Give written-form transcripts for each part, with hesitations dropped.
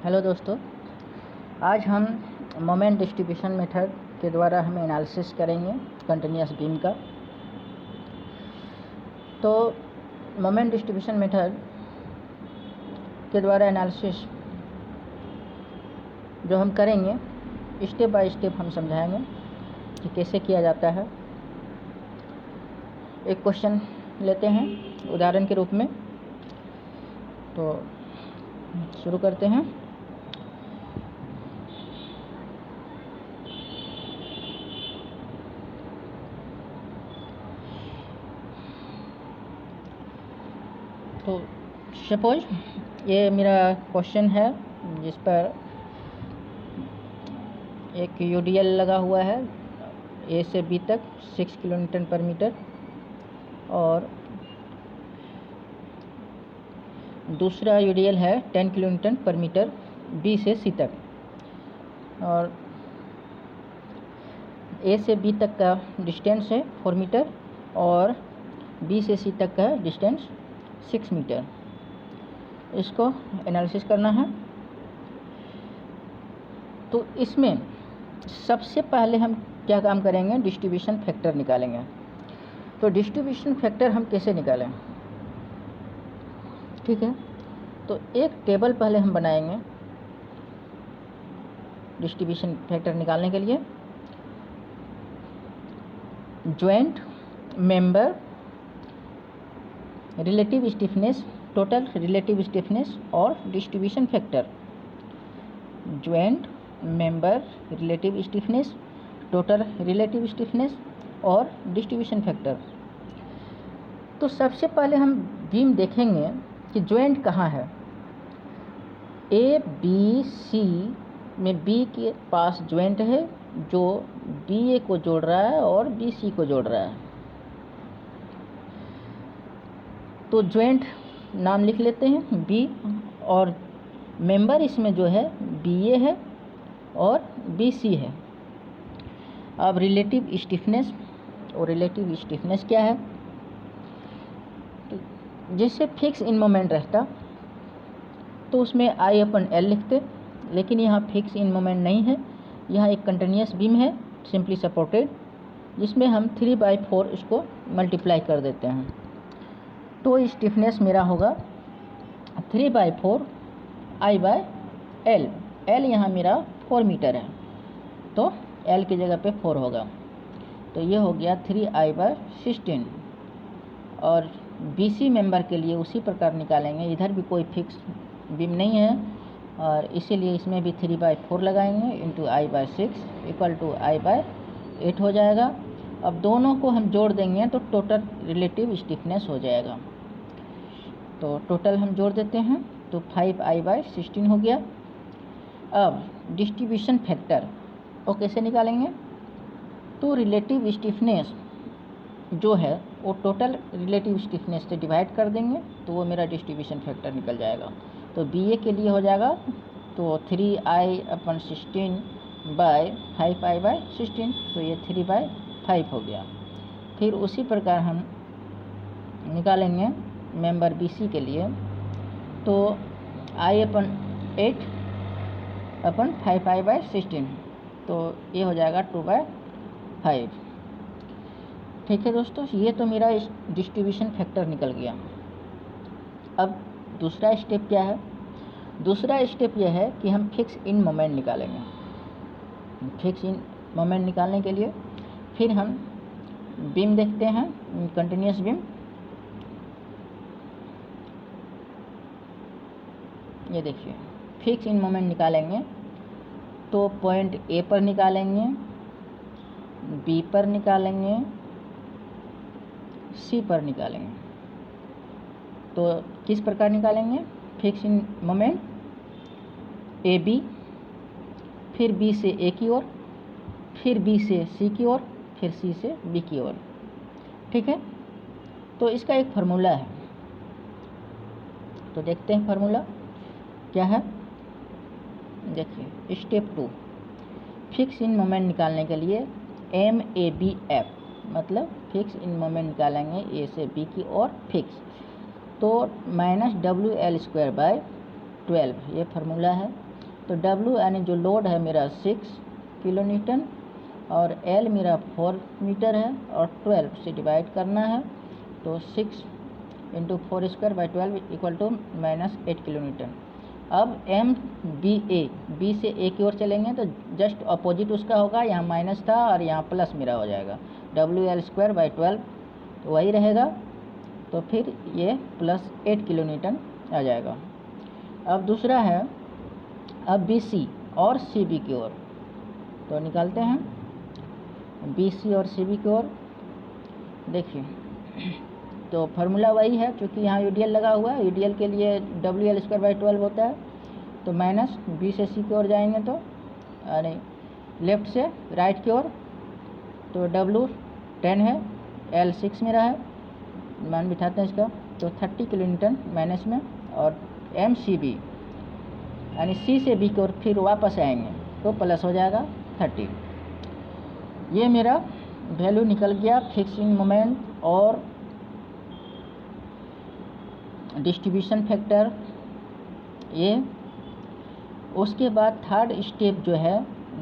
Hello दोस्तों, आज हम मोमेंट डिस्ट्रीब्यूशन मेथड के द्वारा हम एनालिसिस करेंगे कंटिन्यूस बीम का। तो मोमेंट डिस्ट्रीब्यूशन मेथड के द्वारा एनालिसिस जो हम करेंगे स्टेप बाय स्टेप हम समझाएंगे कि कैसे किया जाता है। एक क्वेश्चन लेते हैं उदाहरण के रूप में, तो शुरू करते हैं। तो सपोज ये मेरा क्वेश्चन है जिस पर एक यूडीएल लगा हुआ है ए से बी तक 6 किलोन्यूटन पर मीटर, और दूसरा यूडीएल है 10 किलोन्यूटन पर मीटर बी से सी तक, और ए से बी तक का डिस्टेंस है 4 मीटर और बी से सी तक का डिस्टेंस 6 मीटर। इसको एनालिसिस करना है। तो इसमें सबसे पहले हम क्या काम करेंगे, डिस्ट्रीब्यूशन फैक्टर निकालेंगे। तो डिस्ट्रीब्यूशन फैक्टर हम कैसे निकालें, ठीक है। तो एक टेबल पहले हम बनाएंगे डिस्ट्रीब्यूशन फैक्टर निकालने के लिए। Joint member relative stiffness, total relative stiffness और distribution factor. Joint member relative stiffness, total relative stiffness और डिस्ट्रीब्यूशन फैक्टर। तो सबसे पहले हम बीम देखेंगे कि जॉइंट कहाँ है। ए बी सी में बी के पास जॉइंट है जो बी ए को जोड़ रहा है और बी सी को जोड़ रहा है। तो जॉइंट नाम लिख लेते हैं बी, और मेंबर इसमें जो है बी ए है और बी सी है। अब रिलेटिव स्टिफनेस, और रिलेटिव स्टिफनेस क्या है, तो जैसे फिक्स इन मोमेंट रहता तो उसमें आई अपन एल लिखते, लेकिन यहाँ फिक्स इन मोमेंट नहीं है। यहाँ एक कंटिन्यूस बीम है सिंपली सपोर्टेड, जिसमें हम 3/4 इसको मल्टीप्लाई कर देते हैं। तो स्टिफनेस मेरा होगा 3/4 I/L। L यहाँ मेरा 4 मीटर है, तो L की जगह पे 4 होगा। तो ये हो गया 3I/16। और BC मेंबर के लिए उसी प्रकार निकालेंगे। इधर भी कोई फिक्स बीम नहीं है और इसीलिए इसमें भी 3/4 लगाएंगे into I/6 equal to I/8 हो जाएगा। अब दोनों को हम जोड़ देंगे तो टोटल रिलेटिव स्टिफनेस हो जाएगा। तो टोटल हम जोड़ देते हैं तो 5I/16 हो गया। अब डिस्ट्रीब्यूशन फैक्टर वो कैसे निकालेंगे, तो रिलेटिव स्टिफनेस जो है वो टोटल रिलेटिव स्टिफनेस से डिवाइड कर देंगे तो वो मेरा डिस्ट्रीब्यूशन फैक्टर निकल जाएगा। तो बी ए के लिए हो जाएगा तो 3I/16 बाय 5I/16, तो ये 3/5 हो गया। फिर उसी प्रकार हम निकालेंगे मेंबर बी सी के लिए, तो I/8 अपन 5I/16, तो ये हो जाएगा 2/5। ठीक है दोस्तों, ये तो मेरा डिस्ट्रीब्यूशन फैक्टर निकल गया। अब दूसरा स्टेप क्या है, दूसरा स्टेप यह है कि हम फिक्स इन मोमेंट निकालेंगे। फिक्स इन मोमेंट निकालने के लिए फिर हम बीम देखते हैं, कंटिन्यूस बीम। ये देखिए फिक्स इन मोमेंट निकालेंगे तो पॉइंट ए पर निकालेंगे, बी पर निकालेंगे, सी पर निकालेंगे। तो किस प्रकार निकालेंगे, fix in moment A B, फिर बी से ए की ओर, फिर बी से सी की ओर, फिर सी से बी की ओर। ठीक है, तो इसका एक फार्मूला है, तो देखते हैं फार्मूला क्या है। देखिए स्टेप 2, फिक्स इन मोमेंट निकालने के लिए MABF, मतलब फिक्स इन मोमेंट निकालेंगे ए से बी की ओर फिक्स, तो -WL² बाय 12 ये फार्मूला है। तो W यानी जो लोड है मेरा 6 किलो न्यूटन और L मेरा 4 मीटर है और 12 से डिवाइड करना है, तो 6 into 4²/12 equal to -8 kilo newton. अब MBA, B से A की ओर चलेंगे तो जस्ट अपोजिट उसका होगा, यहाँ माइनस था और यहाँ प्लस मेरा हो जाएगा, WL²/12 तो वही रहेगा, तो फिर ये +8 किलो न्यूटन आ जाएगा। अब दूसरा है, अब BC और CB की ओर, तो निकालते हैं BC और CB की ओर। देखिए तो फार्मूला वही है, क्योंकि यहाँ यूडीएल लगा हुआ है, यूडीएल के लिए WL²/12 होता है, तो माइनस B से C की ओर जाएंगे तो यानी लेफ्ट से राइट की ओर, तो W 10 है, L 6 मेरा है, मान बिठाते हैं इसका, तो 30 किलो न्यूटन माइनस में, और MCB यानी C से B की ओर फिर वापस आएंगे तो प्लस हो जाएगा 30। ये मेरा वैल्यू निकल गया फिक्सिंग मोमेंट और डिस्ट्रीब्यूशन फैक्टर ये। उसके बाद थर्ड स्टेप जो है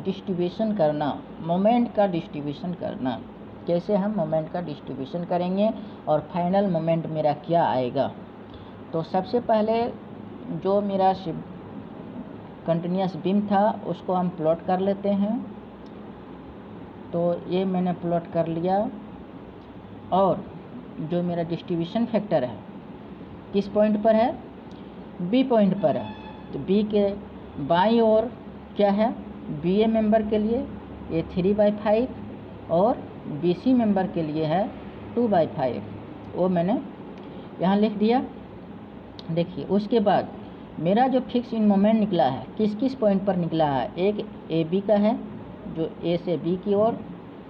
डिस्ट्रीब्यूशन करना, मोमेंट का डिस्ट्रीब्यूशन करना, कैसे हम मोमेंट का डिस्ट्रीब्यूशन करेंगे और फाइनल मोमेंट मेरा क्या आएगा। तो सबसे पहले जो मेरा कंटिन्यूस बीम था उसको हम प्लॉट कर लेते हैं, तो ये मैंने प्लॉट कर लिया, और जो मेरा डिस्ट्रीब्यूशन फैक्टर है किस पॉइंट पर है, B पॉइंट पर है, तो B के बाईं ओर क्या है, BA मेंबर के लिए ये 3/5 और BC मेंबर के लिए है 2/5, वो मैंने यहाँ लिख दिया। देखिए उसके बाद मेरा जो फिक्स इन मोमेंट निकला है किस किस पॉइंट पर निकला है, एक AB का है जो A से B की ओर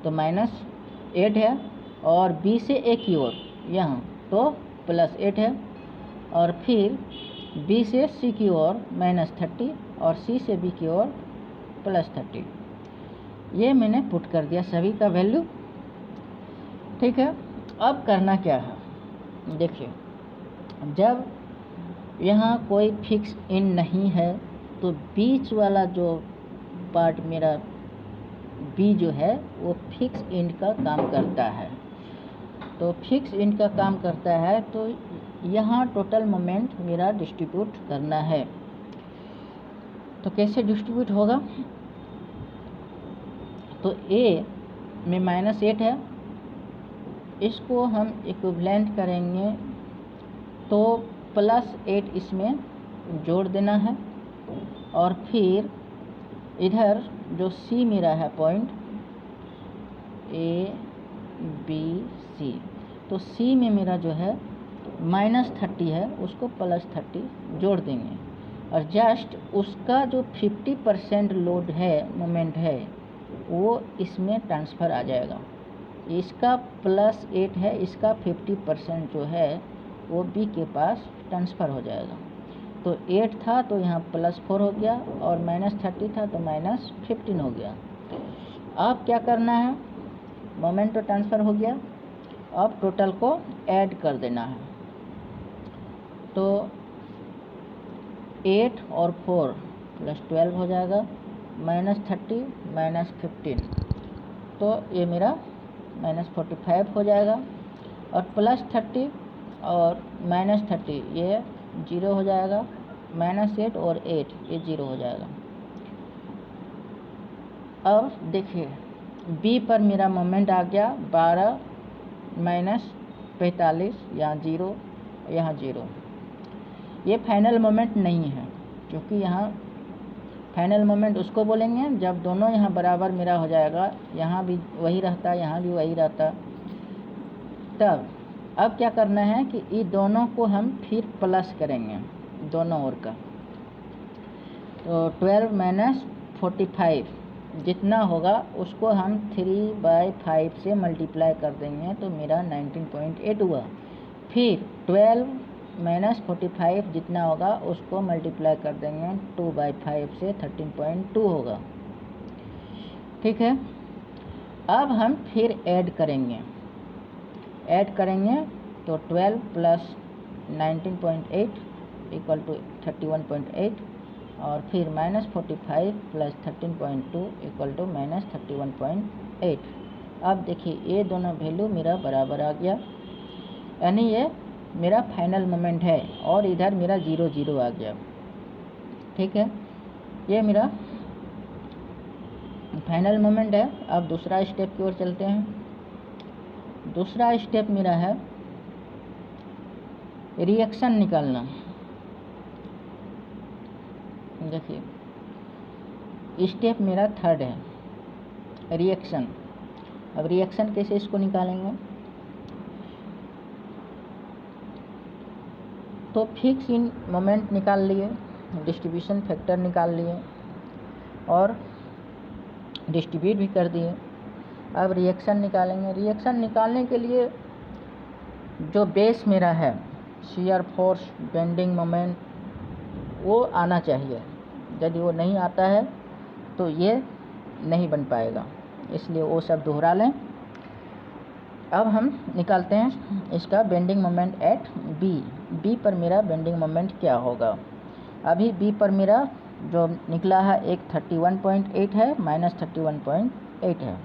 तो -8 है, और B से A की ओर यहाँ तो +8 है, और फिर B से C की ओर -30 और C से B की ओर +30। ये मैंने पुट कर दिया सभी का वैल्यू, ठीक है। अब करना क्या है, देखिए जब यहाँ कोई फिक्स इन नहीं है तो बीच वाला जो पार्ट मेरा B जो है वो फिक्स इंड का काम करता है, तो फिक्स इंड का काम करता है, तो यहाँ टोटल मोमेंट मेरा डिस्ट्रीब्यूट करना है। तो कैसे डिस्ट्रीब्यूट होगा, तो A में -8 है, इसको हम इक्विवेलेंट करेंगे तो +8 इसमें जोड़ देना है, और फिर इधर जो C मेरा है पॉइंट A B C, तो C में मेरा जो है -30 है उसको +30 जोड़ देंगे, और जस्ट उसका जो 50% लोड है मोमेंट है वो इसमें ट्रांसफ़र आ जाएगा। इसका +8 है, इसका 50% जो है वो B के पास ट्रांसफ़र हो जाएगा। तो 8 था तो यहाँ +4 हो गया, और -30 था तो -15 हो गया। अब क्या करना है, मोमेंट तो ट्रांसफ़र हो गया, अब टोटल को ऐड कर देना है, तो 8 और 4 +12 हो जाएगा, -30 -15 तो ये मेरा -45 हो जाएगा, और +30 और -30 ये 0 हो जाएगा, -8 और 8 ये 0 हो जाएगा। अब देखिए B पर मेरा मोमेंट आ गया 12 -45, यहाँ 0 यहाँ 0। ये फाइनल मोमेंट नहीं है, क्योंकि यहाँ फाइनल मोमेंट उसको बोलेंगे जब दोनों यहाँ बराबर मेरा हो जाएगा, यहाँ भी वही रहता यहाँ भी वही रहता। तब अब क्या करना है कि ये दोनों को हम फिर प्लस करेंगे दोनों ओर का, तो 12 - 45 जितना होगा उसको हम 3/5 से मल्टीप्लाई कर देंगे तो मेरा 19.8 हुआ। फिर 12 - 45 जितना होगा उसको मल्टीप्लाई कर देंगे 2/5 से 13.2 होगा, ठीक है। अब हम फिर ऐड करेंगे तो 12 + 19.8 = 31.8, और फिर -45 प्लस 13.2 इक्वल टू -31.8। अब देखिए ये दोनों वैल्यू मेरा बराबर आ गया, यानी ये मेरा फाइनल मोमेंट है और इधर मेरा 0 0 आ गया। ठीक है, ये मेरा फाइनल मोमेंट है। अब दूसरा स्टेप की ओर चलते हैं। दूसरा स्टेप मेरा है रिएक्शन निकालना। देखिए स्टेप मेरा थर्ड है रिएक्शन। अब रिएक्शन कैसे इसको निकालेंगे, तो फिक्स इन मोमेंट निकाल लिए, डिस्ट्रीब्यूशन फैक्टर निकाल लिए और डिस्ट्रीब्यूट भी कर दिए। अब रिएक्शन निकालेंगे। रिएक्शन निकालने के लिए जो बेस मेरा है शियर फोर्स, बेंडिंग मोमेंट, वो आना चाहिए। यदि वो नहीं आता है तो ये नहीं बन पाएगा, इसलिए वो सब दोहरा लें। अब हम निकालते हैं इसका बेंडिंग मोमेंट एट बी पर मेरा बेंडिंग मोमेंट क्या होगा। अभी बी पर मेरा जो निकला है एक 31.8 है, -31.8 है।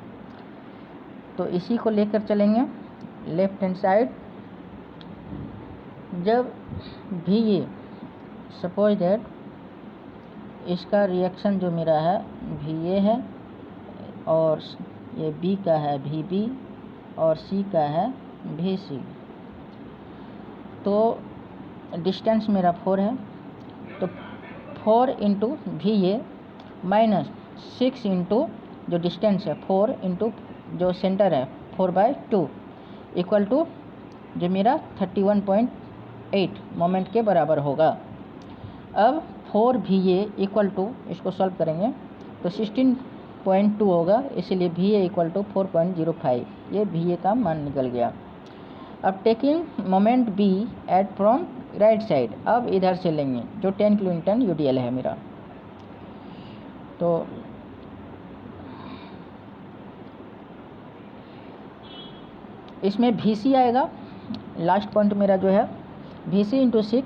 तो इसी को लेकर चलेंगे लेफ्ट हैंड साइड। जब भी ये सपोज दैट इसका रिएक्शन जो मेरा है VA है और ये B का है VB और C का है VC, तो डिस्टेंस मेरा 4 है, तो 4 इंटू VA माइनस 6 इंटू जो डिस्टेंस है 4 इंटू जो सेंटर है 4/2 इक्वल टू जो मेरा 31.8 मोमेंट के बराबर होगा। अब 4 VA इक्वल टू, इसको सॉल्व करेंगे तो 16.2 होगा, इसलिए VA इक्वल टू 4.05, ये VA का मान निकल गया। अब taking moment B at from right side, अब इधर से लेंगे जो 10 किलोन्यूटन UDL है मेरा। तो इसमें VC आएगा, लास्ट पॉइंट मेरा जो है VC इंटू 6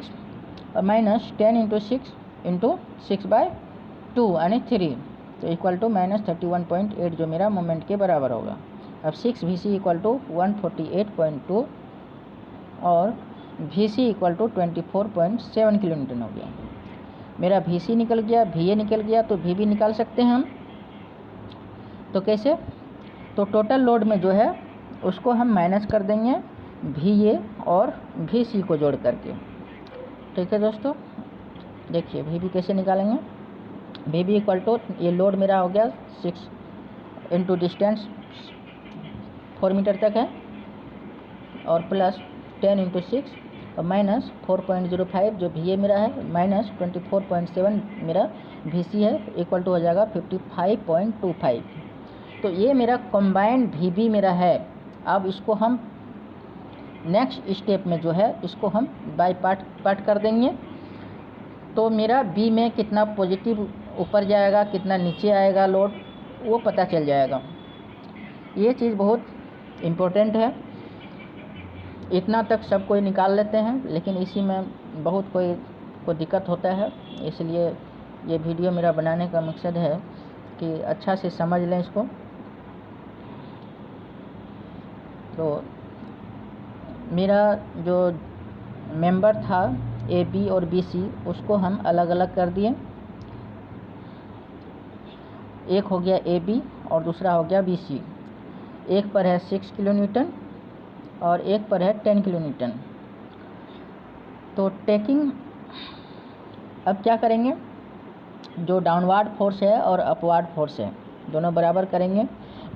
और माइनस 10 इंटू 6 इंटू 6/2 यानी 3, तो इक्वल टू -31.8 जो मेरा मोमेंट के बराबर होगा। अब 6 VC इक्वल टू 148.2 और VC इक्वल टू 24.7 किलोन्यूटन हो गया। मेरा VC निकल गया, VA निकल गया, तो VB निकाल सकते हैं हम। तो कैसे, तो टोटल लोड में जो है उसको हम माइनस कर देंगे VA और VC को जोड़ करके। ठीक है दोस्तों, देखिए VB कैसे निकालेंगे। VB इक्वल टू, ये लोड मेरा हो गया 6 इंटू डिस्टेंस 4 मीटर तक है और प्लस 10 इंटू 6 और माइनस 4.05 जो VA मेरा है, माइनस 24.7 मेरा VC है, इक्वल टू हो जाएगा 55.25। तो ये मेरा कंबाइंड VB मेरा है। अब इसको हम नेक्स्ट स्टेप में जो है इसको हम बाय पार्ट कर देंगे, तो मेरा B में कितना पॉजिटिव ऊपर जाएगा, कितना नीचे आएगा लोड, वो पता चल जाएगा। ये चीज़ बहुत इम्पोर्टेंट है। इतना तक सब कोई निकाल लेते हैं, लेकिन इसी में बहुत कोई दिक्कत होता है, इसलिए ये वीडियो मेरा बनाने का मकसद है कि अच्छा से समझ लें इसको। तो मेरा जो मेंबर था AB और BC, उसको हम अलग अलग कर दिए। एक हो गया AB और दूसरा हो गया BC। एक पर है 6 किलोन्यूटन और एक पर है 10 किलोन्यूटन। तो टेकिंग, अब क्या करेंगे, जो डाउनवार्ड फोर्स है और अपवार्ड फोर्स है दोनों बराबर करेंगे।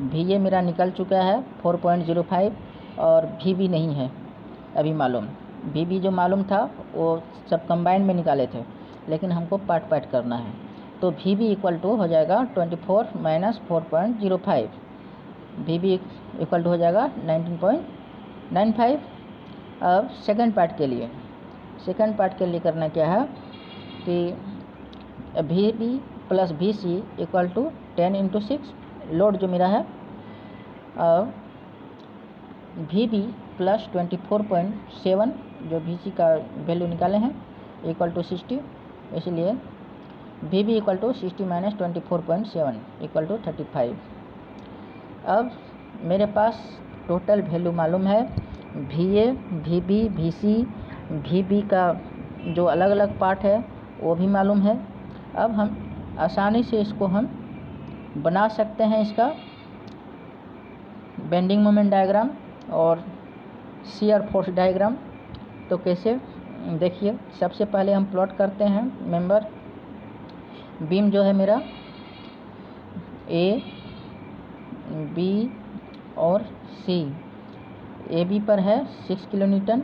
VA मेरा निकल चुका है 4.05 और VB नहीं है अभी मालूम। VB जो मालूम था वो सब कंबाइंड में निकाले थे, लेकिन हमको पार्ट करना है। तो VB इक्वल टू हो जाएगा 24 माइनस 4.05, VB इक्वल टू हो जाएगा 19.95। अब सेकंड पार्ट के लिए करना क्या है कि VB plus VC equal to 10 into 6 load जो मेरा है, अब VB प्लस 24.7 जो VC का वैल्यू निकाले हैं इक्वल टू 60, इसलिए V B equal to 60 minus 24.7 equal to 35। अब मेरे पास टोटल वैल्यू मालूम है, V A, V B, V C, V B का जो अलग अलग पार्ट है वो भी मालूम है। अब हम आसानी से इसको हम बना सकते हैं, इसका बेंडिंग मोमेंट डायग्राम और शियर फोर्स डायग्राम। तो कैसे, देखिए सबसे पहले हम प्लॉट करते हैं मेंबर बीम जो है मेरा ए, बी और सी। ए बी पर है 6 किलो न्यूटन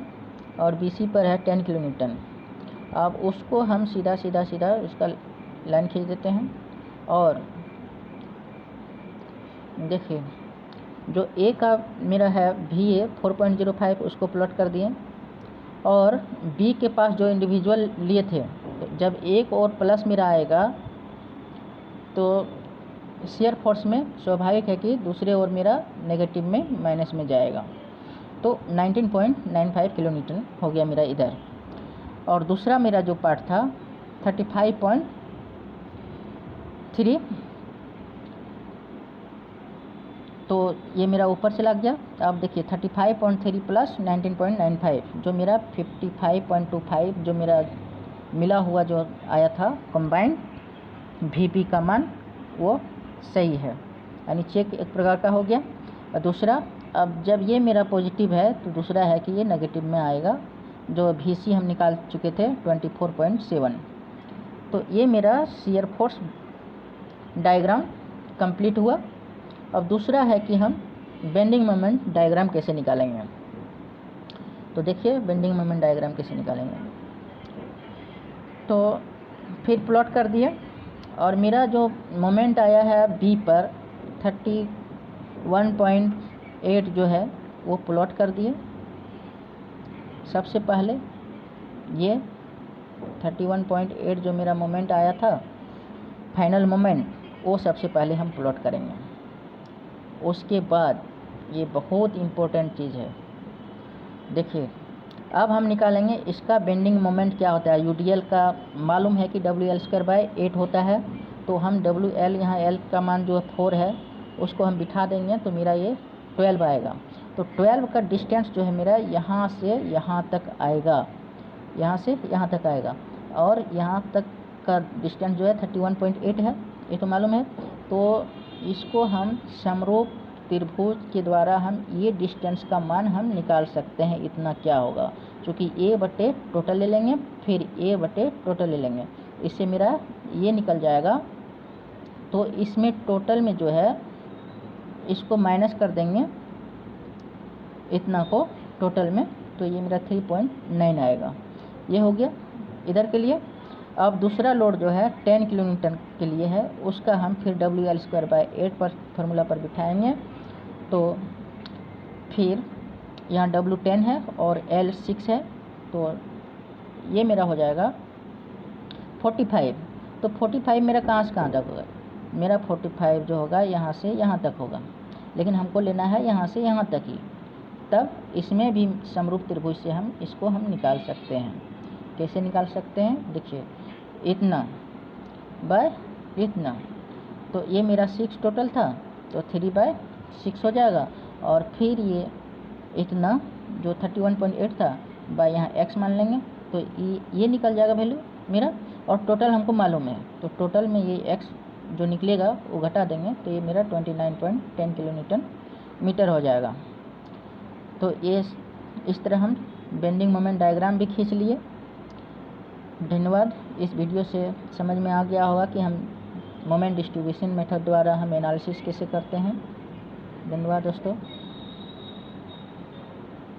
और बी सी पर है 10 किलो न्यूटन। अब उसको हम सीधा सीधा सीधा इसका लाइन खींच देते हैं और देखिए जो ए का मेरा है वी ए 4.05 उसको प्लॉट कर दिए और बी के पास जो इंडिविजुअल लिए थे, तो जब एक और प्लस मेरा आएगा तो शियर फोर्स में स्वाभाविक है कि दूसरे ओर मेरा नेगेटिव में माइनस में जाएगा। तो 19.95 किलो न्यूटन हो गया मेरा इधर। और दूसरा मेरा जो पार्ट था 35.3, तो ये मेरा ऊपर चला गया। अब देखिए 35.3 प्लस 19.95 जो मेरा 55.25 जो मेरा मिला हुआ जो आया था कंबाइंड वीपी का मान वो सही है, यानी चेक एक प्रकार का हो गया। और दूसरा, अब जब ये मेरा पॉजिटिव है तो दूसरा है कि ये नेगेटिव में आएगा, जो वीसी हम निकाल चुके थे 24.7। तो ये मेरा शियर फोर्स डायग्राम कंप्लीट हुआ। अब दूसरा है कि हम बेंडिंग मोमेंट डायग्राम कैसे निकालेंगे। तो देखिए बेंडिंग मोमेंट डायग्राम कैसे निकालेंगे। तो फिर प्लॉट कर दिए और मेरा जो मोमेंट आया है बी पर 31.8 जो है वो प्लॉट कर दिए। सबसे पहले ये 31.8 जो मेरा मोमेंट आया था फाइनल मोमेंट, वो सबसे पहले हम प्लॉट करेंगे। उसके बाद ये बहुत इम्पोर्टेंट चीज़ है, देखिए अब हम निकालेंगे इसका बेंडिंग मोमेंट क्या होता है। यूडीएल का मालूम है कि WL²/8 होता है, तो हम WL यहाँ L का मान जो 4 है उसको हम बिठा देंगे तो मेरा ये 12 आएगा। तो 12 का डिस्टेंस जो है मेरा यहाँ से यहाँ तक आएगा, यहाँ से यहाँ तक आएगा और यहाँ तक का डिस्टेंस जो है 31.8 है, ये तो मालूम है। तो इसको हम समरूप त्रिभुज के द्वारा हम ये डिस्टेंस का मान हम निकाल सकते हैं, इतना क्या होगा, क्योंकि ए बटे टोटल ले लेंगे फिर ए बटे टोटल ले लेंगे, इससे मेरा ये निकल जाएगा। तो इसमें टोटल में जो है इसको माइनस कर देंगे इतना को टोटल में, तो ये मेरा 3.9 आएगा। ये हो गया इधर के लिए। अब दूसरा लोड जो है 10 किलो न्यूटन के लिए है, उसका हम फिर WL²/8 पर फार्मूला पर बिठाएंगे। तो फिर यहाँ W10 है और L 6 है, तो ये मेरा हो जाएगा 45। तो 45 मेरा कहाँ से कहाँ तक होगा, मेरा 45 जो होगा यहाँ से यहाँ तक होगा, लेकिन हमको लेना है यहाँ से यहाँ तक ही। तब इसमें भी समरूप त्रिभुज से हम इसको हम निकाल सकते हैं। कैसे निकाल सकते हैं, देखिए इतना बाय इतना, तो ये मेरा 6 टोटल था, तो 3/6 हो जाएगा। और फिर ये इतना जो 31.8 था बाय यहाँ x मान लेंगे, तो ये निकल जाएगा वैल्यू मेरा। और टोटल हमको मालूम है, तो टोटल में ये x जो निकलेगा वो घटा देंगे, तो ये मेरा 29.10 किलो न्यूटन मीटर हो जाएगा। तो ये इस तरह हम बेंडिंग मोमेंट डायग्राम भी खींच लिए। धन्यवाद। इस वीडियो से समझ में आ गया होगा कि हम मोमेंट डिस्ट्रीब्यूशन मेथड द्वारा हम एनालिसिस कैसे करते हैं। धन्यवाद दोस्तों।